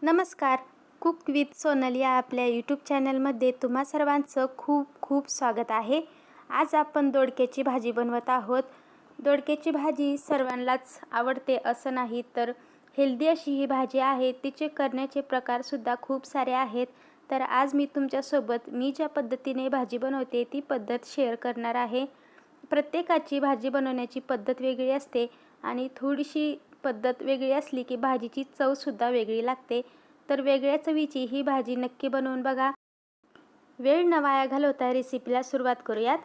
नमस्कार. Cook with Sonal या आपल्या यूट्यूब चॅनलमध्ये तुम्हा सर्वांचं खूप खूप स्वागत आहे. आज आपण दोडक्याची भाजी बनवत आहोत. दोडक्याची भाजी सर्वांनाच आवडते असं नाही, तर हेल्दी अशी ही भाजी आहे. तिचे करण्याचे प्रकारसुद्धा खूप सारे आहेत. तर आज मी तुमच्यासोबत ज्या पद्धतीने भाजी बनवते ती पद्धत शेअर करणार आहे. प्रत्येकाची भाजी बनवण्याची पद्धत वेगळी असते आणि थोडीशी पद्धत वेगळी असली की भाजीची चवसुद्धा वेगळी लागते. तर वेगळ्या चवीची ही भाजी नक्की बनवून बघा. वेळ न वाया घालवता रेसिपीला सुरुवात करूयात.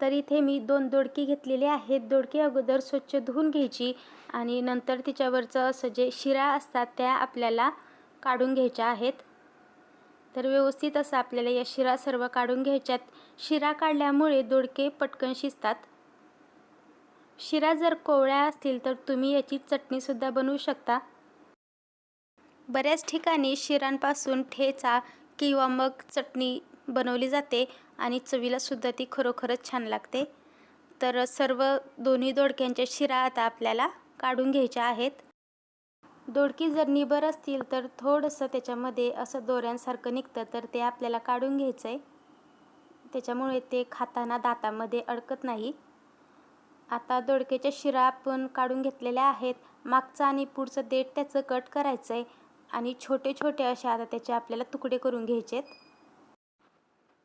तर इथे मी 2 दोडकी घेतलेली आहेत. दोडकी अगोदर स्वच्छ धुवून घ्यायची आणि नंतर तिच्यावरचं असं जे शिरा असतात त्या आपल्याला काढून घ्यायच्या आहेत. तर व्यवस्थित असं आपल्याला या शिरा सर्व काढून घ्यायच्यात. शिरा काढल्यामुळे दोडके पटकन शिजतात. शिरा जर कोवळ्या असतील तर तुम्ही याची चटणीसुद्धा बनवू शकता. बऱ्याच ठिकाणी शिरांपासून ठेचा किंवा मग चटणी बनवली जाते आणि चवीलासुद्धा ती खरोखरच छान लागते. तर दोन्ही दोडक्यांच्या शिरा आता आपल्याला काढून घ्यायच्या आहेत. दोडकी जर निबर असतील तर थोडंसं त्याच्यामध्ये असं दोऱ्यांसारखं निघतं, तर ते आपल्याला काढून घ्यायचं आहे. त्याच्यामुळे ते खाताना दातामध्ये अडकत नाही. आता दोडक्याच्या शिरा आपण काढून घेतलेल्या आहेत. मागचं आणि पुढचं देठ त्याचं कट करायचं आहे आणि छोटे छोटे असे आता त्याचे आपल्याला तुकडे करून घ्यायचे आहेत.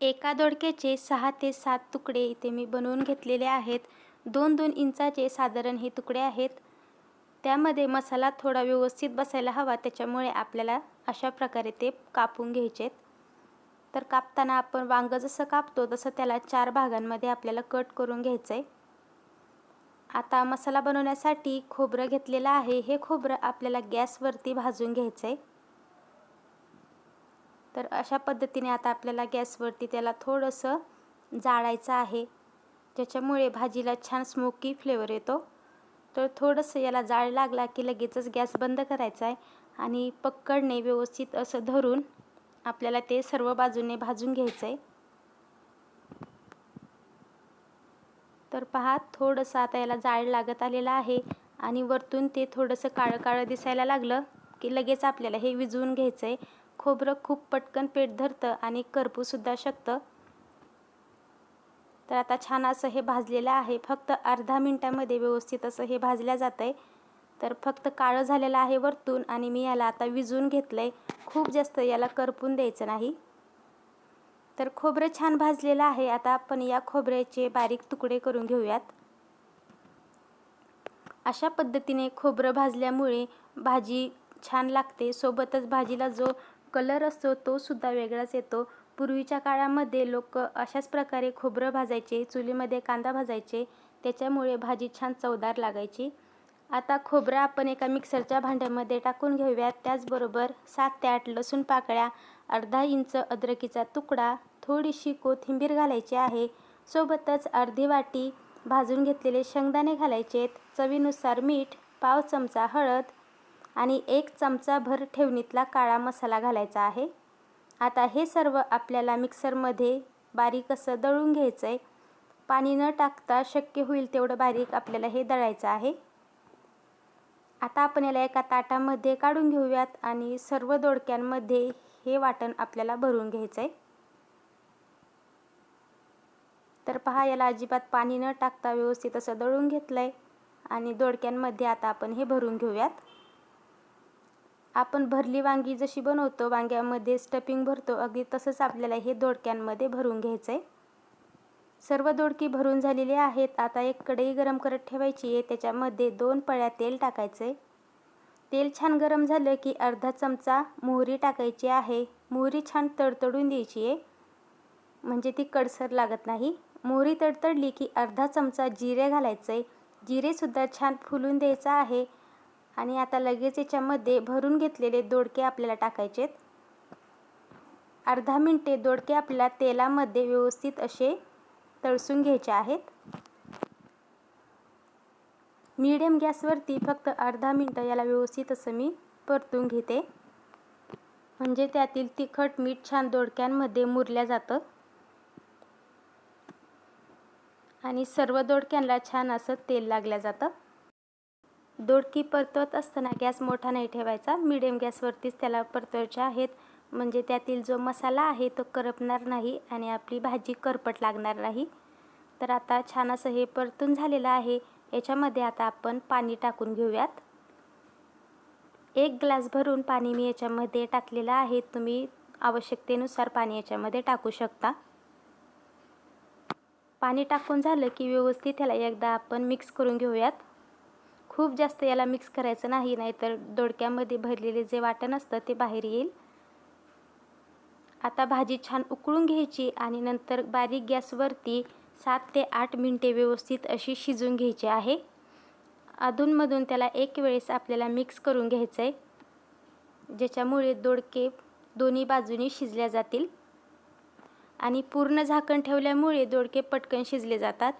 एका दोडक्याचे 6 ते 7 तुकडे इथे मी बनवून घेतलेले आहेत. 2-2 इंचाचे साधारण हे तुकडे आहेत. त्यामध्ये मसाला थोडा व्यवस्थित बसायला हवा, त्याच्यामुळे आपल्याला अशा प्रकारे ते कापून घ्यायचे आहेत. तर कापताना आपण वांगं जसं कापतो तसं त्याला 4 भागांमध्ये आपल्याला कट करून घ्यायचं आहे. आता मसाला बनवण्यासाठी खोबरं घेतलेलं आहे. हे खोबरं आपल्याला गॅसवरती भाजून घ्यायचं आहे. तर अशा पद्धतीने आता आपल्याला गॅसवरती त्याला थोडंसं जाळायचं आहे, ज्याच्यामुळे भाजीला छान स्मोकी फ्लेवर येतो. तर थोडंसं याला जाळ लागला की लगेचच गॅस बंद करायचा आहे आणि पक्कडने व्यवस्थित असं धरून आपल्याला ते सर्व बाजूने भाजून घ्यायचं आहे. तर पहा, थोडंसं आता याला जाळ लागत आलेलं आहे आणि वरतून ते थोडंसं काळं काळं दिसायला लागलं की लगेच आपल्याला हे विझवून घ्यायचं आहे. खोबरं खूप पटकन पेट धरतं आणि करपूसुद्धा शकतं. तर आता छान असं हे भाजलेलं आहे. फक्त अर्धा मिनिटामध्ये व्यवस्थित असं हे भाजल्या जातं आहे. तर फक्त काळं झालेलं आहे वरतून आणि मी याला आता विझवून घेतलं आहे. खूप जास्त याला करपून द्यायचं नाही. तर खोबरं छान भाजलेलं आहे. आता आपण या खोबऱ्याचे बारीक तुकडे करून घेऊयात. अशा पद्धतीने खोबरं भाजल्यामुळे भाजी छान लागते. सोबतच भाजीला जो कलर असतो तो सुद्धा वेगळाच येतो. पूर्वीच्या काळामध्ये लोक अशाच प्रकारे खोबरं भाजायचे, चुलीमध्ये कांदा भाजायचे, त्याच्यामुळे भाजी छान चवदार लागायची. आता खोबरं आपण एका मिक्सरच्या भांड्यामध्ये टाकून घेऊयात. त्याचबरोबर 7 ते 8 लसूण पाकळ्या, अर्धा इंच अद्रकीचा तुकडा, थोडीशी कोथिंबीर घालायची आहे. सोबतच अर्धी वाटी भाजून घेतलेले शेंगदाणे घालायचे आहेत. चवीनुसार मीठ, पाव चमचा हळद आणि 1 चमचाभर ठेवणीतला काळा मसाला घालायचा आहे. आता हे सर्व आपल्याला मिक्सरमध्ये बारीक असं दळून घ्यायचं आहे. पाणी न टाकता शक्य होईल तेवढं बारीक आपल्याला हे दळायचं आहे. आता आपण याला एका ताटामध्ये काढून घेऊयात आणि सर्व दोडक्यांमध्ये हे वाटण आपल्याला भरून घ्यायचं आहे. तर पहा, याला अजिबात पाणी न टाकता व्यवस्थित असं दळून घेतलं आहे आणि दोडक्यांमध्ये आता आपण हे भरून घेऊयात. आपण भरली वांगी जशी बनवतो, वांग्यामध्ये स्टफिंग भरतो, अगदी तसंच आपल्याला हे दोडक्यांमध्ये भरून घ्यायचं आहे. सर्व दोडकी भरून झालेली आहेत. आता एक कढई गरम करत ठेवायची आहे. त्याच्यामध्ये 2 पळ्या तेल टाकायचं आहे. तेल छान गरम झालं की अर्धा चमचा मोहरी टाकायची आहे. मोहरी छान तडतडून द्यायची आहे, म्हणजे ती कडसर लागत नाही. मोहरी तडतडली की अर्धा चमचा जिरे घालायचं आहे. जिरेसुद्धा छान फुलून द्यायचं आहे आणि आता लगेच याच्यामध्ये भरून घेतलेले दोडके आपल्याला टाकायचे आहेत. अर्धा मिनिटे दोडके आपल्याला तेलामध्ये व्यवस्थित असे तळसून घ्यायचे आहेत. मीडियम गॅसवरती फक्त अर्धा मिनिट याला व्यवस्थित असं मी परतून घेते, म्हणजे त्यातील तिखट मीठ छान दोडक्यांमध्ये मुरल्या जातं आणि सर्व दोडक्यांना छान असं तेल लागलं जातं. दोडकी परतवत असताना गॅस मोठा नाही ठेवायचा, मिडियम गॅसवरतीच त्याला परतवायचे आहेत, म्हणजे त्यातील जो मसाला आहे तो करपणार नाही आणि आपली भाजी करपट लागणार नाही. तर आता छान असं हे परतून झालेलं आहे. याच्यामध्ये आता आपण पाणी टाकून घेऊयात. 1 ग्लास भरून पाणी मी याच्यामध्ये टाकलेलं आहे. तुम्ही आवश्यकतेनुसार पाणी याच्यामध्ये टाकू शकता. पाणी टाकून झालं की व्यवस्थित ह्याला एकदा आपण मिक्स करून घेऊयात. खूप जास्त याला मिक्स करायचं नाही, नाहीतर दोडक्यामध्ये भरलेले जे वाटण असतं ते बाहेर येईल. आता भाजी छान उकळून घ्यायची आणि नंतर बारीक गॅसवरती 7 ते 8 मिनिटे व्यवस्थित अशी शिजून घ्यायची आहे. अधूनमधून त्याला एक वेळेस आपल्याला मिक्स करून घ्यायचं आहे, ज्याच्यामुळे दोडके दोन्ही बाजूनी शिजल्या जातील आणि पूर्ण झाकण ठेवल्यामुळे दोडके पटकन शिजले जातात.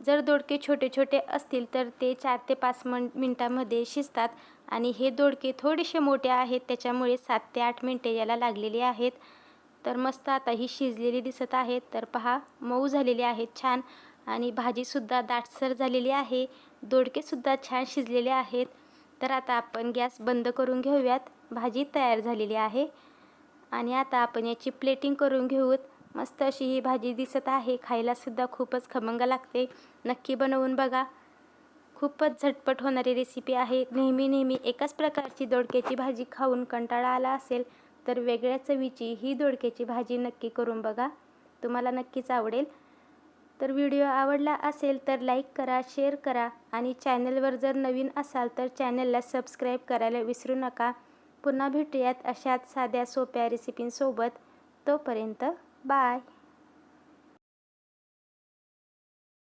जर दोडके छोटे छोटे असतील तर ते 4 ते 5 मिनिटांमध्ये शिजतात आणि हे दोडके थोडेसे मोठे आहेत, त्याच्यामुळे 7 ते 8 मिनिटे याला लागलेली आहेत. तर मस्त आता ही शिजलेली दिसत आहेत. तर पहा, मऊ झालेली आहेत छान आणि भाजीसुद्धा दाटसर झालेली आहे. दोडकेसुद्धा छान शिजलेले आहेत. तर आता आपण गॅस बंद करून घेऊयात. भाजी तयार झालेली आहे आणि आता आपण याची प्लेटिंग करून घेऊत. मस्त अशी ही भाजी दिसत आहे. खायलासुद्धा खूपच खमंग लागते. नक्की बनवून बघा. खूपच झटपट होणारी रेसिपी आहे. नेहमी एकाच प्रकारची दोडक्याची भाजी खाऊन कंटाळा आला असेल तर वेगळ्या चवीची ही दोडक्याची भाजी नक्की करून बघा. तुम्हाला नक्कीच आवडेल. तर व्हिडिओ आवडला असेल तर लाईक करा, शेअर करा आणि चॅनलवर जर नवीन असाल तर चॅनलला सबस्क्राईब करायला विसरू नका. पुन्हा भेटूयात अशाच साध्या सोप्या रेसिपींसोबत. तोपर्यंत बाय.